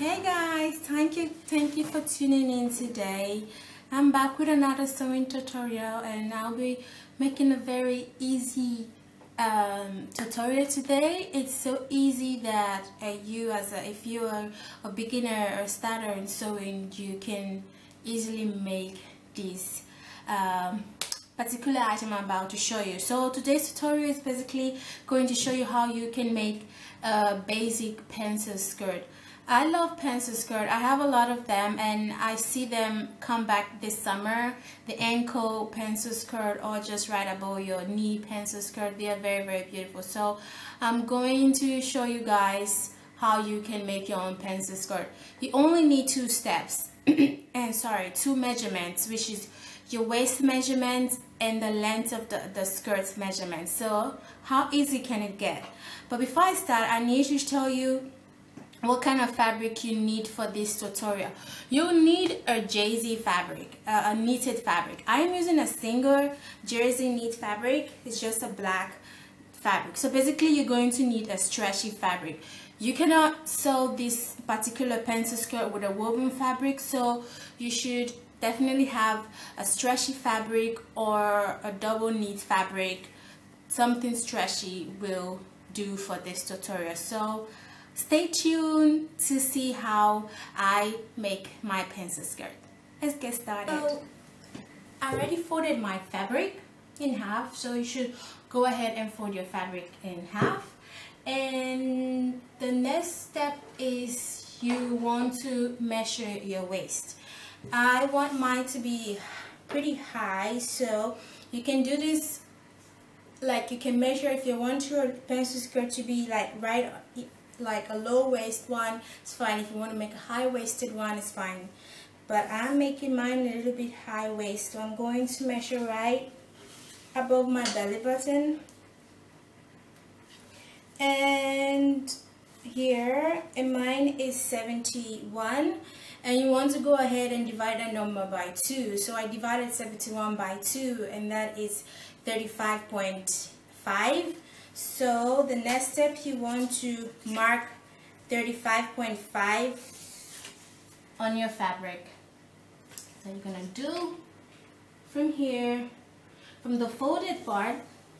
Hey guys, thank you for tuning in today. I'm back with another sewing tutorial, and I'll be making a very easy tutorial today. It's so easy that if you are a beginner or starter in sewing, you can easily make this particular item I'm about to show you. So today's tutorial is basically going to show you how you can make a basic pencil skirt. I love pencil skirt. I have a lot of them and I see them come back this summer. The ankle pencil skirt or just right above your knee pencil skirt. They are very beautiful. So I'm going to show you guys how you can make your own pencil skirt. You only need two steps and two measurements, which is your waist measurement and the length of the skirt's measurement. So how easy can it get? But before I start, I need to tell you what kind of fabric you need for this tutorial. You need a jersey fabric, a knitted fabric. I am using a single jersey knit fabric. It's just a black fabric. So basically you're going to need a stretchy fabric. You cannot sew this particular pencil skirt with a woven fabric, so you should definitely have a stretchy fabric or a double knit fabric. Something stretchy will do for this tutorial. So stay tuned to see how I make my pencil skirt. Let's get started. So I already folded my fabric in half, so you should go ahead and fold your fabric in half. And the next step is you want to measure your waist. I want mine to be pretty high, so you can do this like you can measure if you want your pencil skirt to be like a low waist one, it's fine. If you want to make a high waisted one, it's fine. But I'm making mine a little bit high waist, so I'm going to measure right above my belly button. And here, and mine is 71, and you want to go ahead and divide that number by 2. So I divided 71 by 2, and that is 35.5. So the next step, you want to mark 35.5 on your fabric. So you're gonna do from here, from the folded part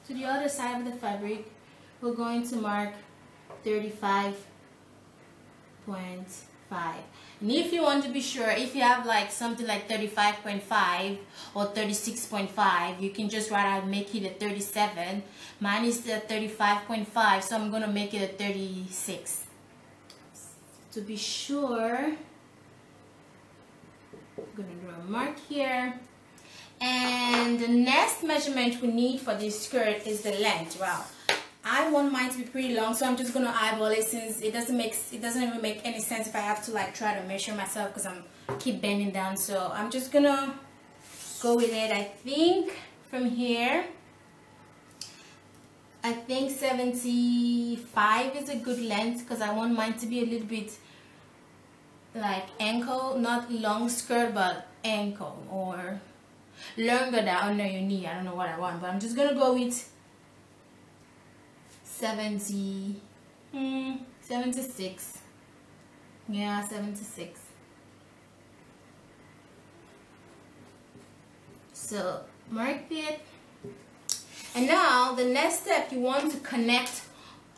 to the other side of the fabric, we're going to mark 35.5. And if you want to be sure, if you have like something like 35.5 or 36.5, you can just write out, make it a 37. Mine is the 35.5, so I'm gonna make it a 36. To be sure, I'm gonna draw a mark here. And the next measurement we need for this skirt is the length. Wow, I want mine to be pretty long, so I'm just gonna eyeball it, since it doesn't even make any sense if I have to like try to measure myself, because I'm keep bending down. So I'm just gonna go with it. I think from here, I think 75 is a good length, because I want mine to be a little bit like ankle, not long skirt, but ankle or longer down under your knee. I don't know what I want, but I'm just gonna go with 76. Yeah, 76. So mark it. And now the next step, you want to connect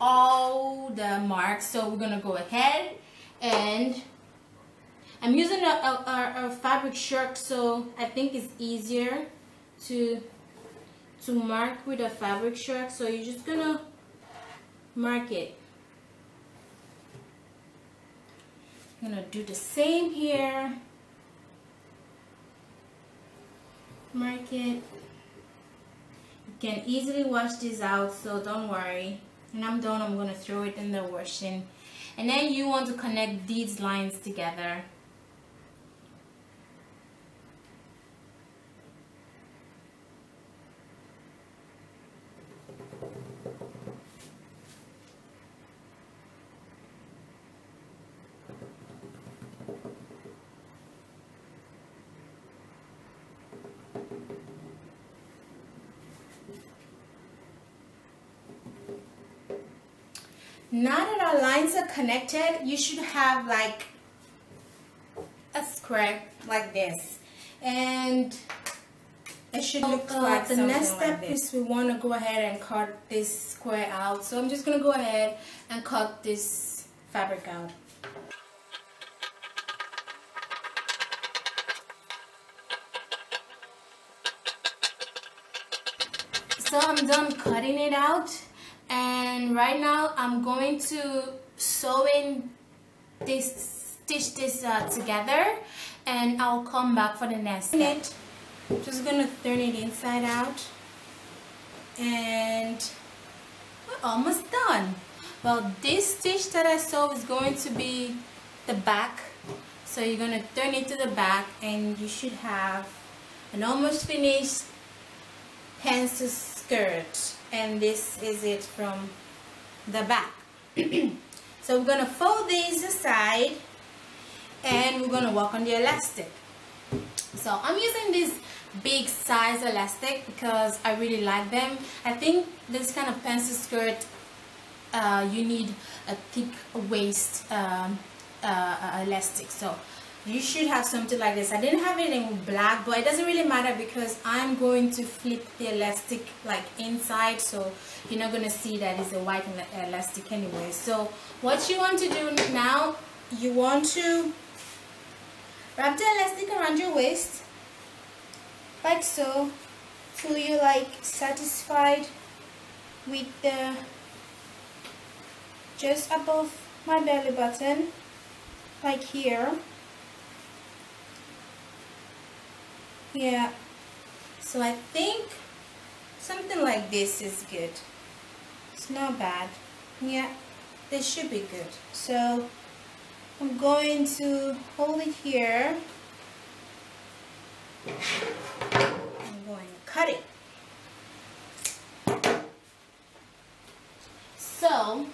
all the marks. So we're gonna go ahead, and I'm using a fabric shirt, so I think it's easier to mark with a fabric shirt. So you're just gonna mark it. I'm gonna do the same here. Mark it. You can easily wash this out, so don't worry. When I'm done, I'm gonna throw it in the washing. And then you want to connect these lines together. Now that our lines are connected, you should have like square like this, and it should look like the next step is we want to go ahead and cut this square out. So I'm just going to go ahead and cut this fabric out. So I'm done cutting it out, and right now I'm going to stitch this together, and I'll come back for the next step. Just gonna turn it inside out, and we're almost done. Well, this stitch that I sew is going to be the back, so you're gonna turn it to the back, and you should have an almost finished pants skirt, and this is it from the back. So we're gonna fold these aside, and we're gonna work on the elastic. So I'm using this big size elastic because I really like them. I think this kind of pencil skirt, you need a thick waist elastic, so you should have something like this. I didn't have it in black, but it doesn't really matter because I'm going to flip the elastic like inside, so you're not gonna see that it's a white elastic anyway. So what you want to do now, you want to wrap the elastic around your waist like so, till you're like satisfied with the just above my belly button, like here. Yeah, so I think something like this is good. It's not bad. Yeah, this should be good. So I'm going to hold it here. I'm going to cut it. So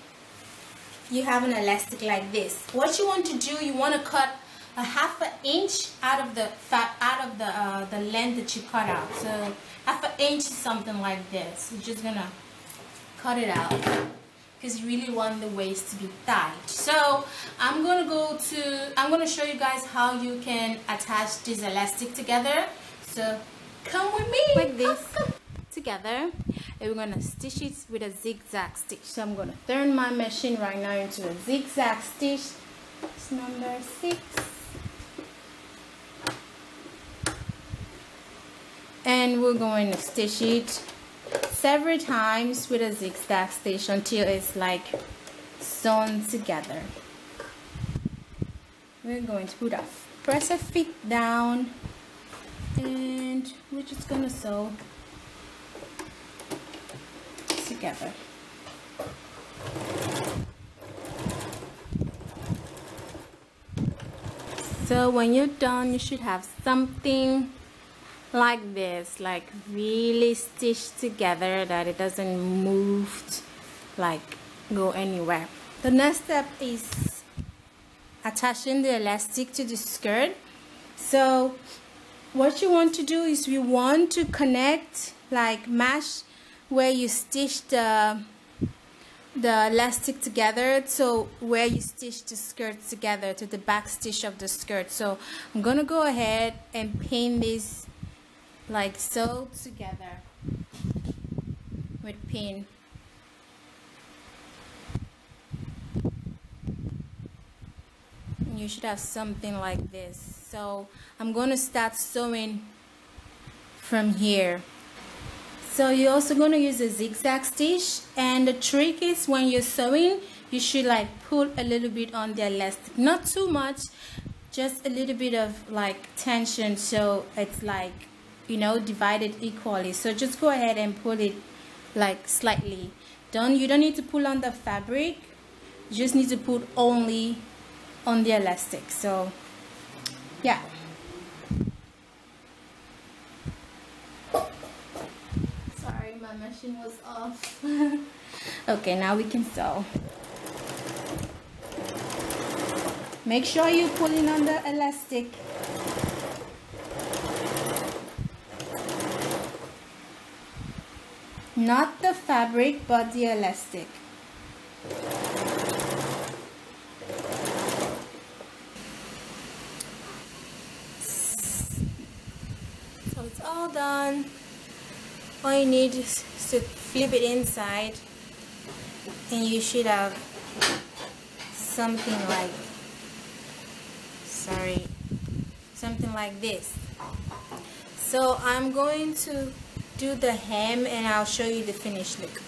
you have an elastic like this. What you want to do, you want to cut a ½ inch out of the length that you cut out. So ½ inch is something like this. You're just gonna cut it out because you really want the waist to be tight. So I'm gonna show you guys how you can attach this elastic together. So come with me like this together, and we're gonna stitch it with a zigzag stitch. So I'm gonna turn my machine right now into a zigzag stitch. It's number 6. And we're going to stitch it several times with a zigzag stitch until it's like sewn together. We're going to put our presser feet down, and we're just gonna sew together. So when you're done, you should have something like this, like really stitched together, that it doesn't move, like go anywhere. The next step is attaching the elastic to the skirt. So what you want to do is we want to connect, like match where you stitched the elastic together, so where you stitch the skirt together to the back stitch of the skirt. So I'm gonna go ahead and pin this like so together with pin. You should have something like this. So I'm going to start sewing from here. So you're also going to use a zigzag stitch, and the trick is when you're sewing, you should like pull a little bit on the elastic, not too much, just a little bit of like tension, so it's like, you know, divided equally. So just go ahead and pull it like slightly. You don't need to pull on the fabric, you just need to pull only on the elastic. So yeah, sorry, my machine was off. Okay, now we can sew. Make sure you pull in on the elastic. Not the fabric, but the elastic. all done. All you need is to flip it inside, and you should have something like, something like this. So I'm going to do the hem and I'll show you the finished look.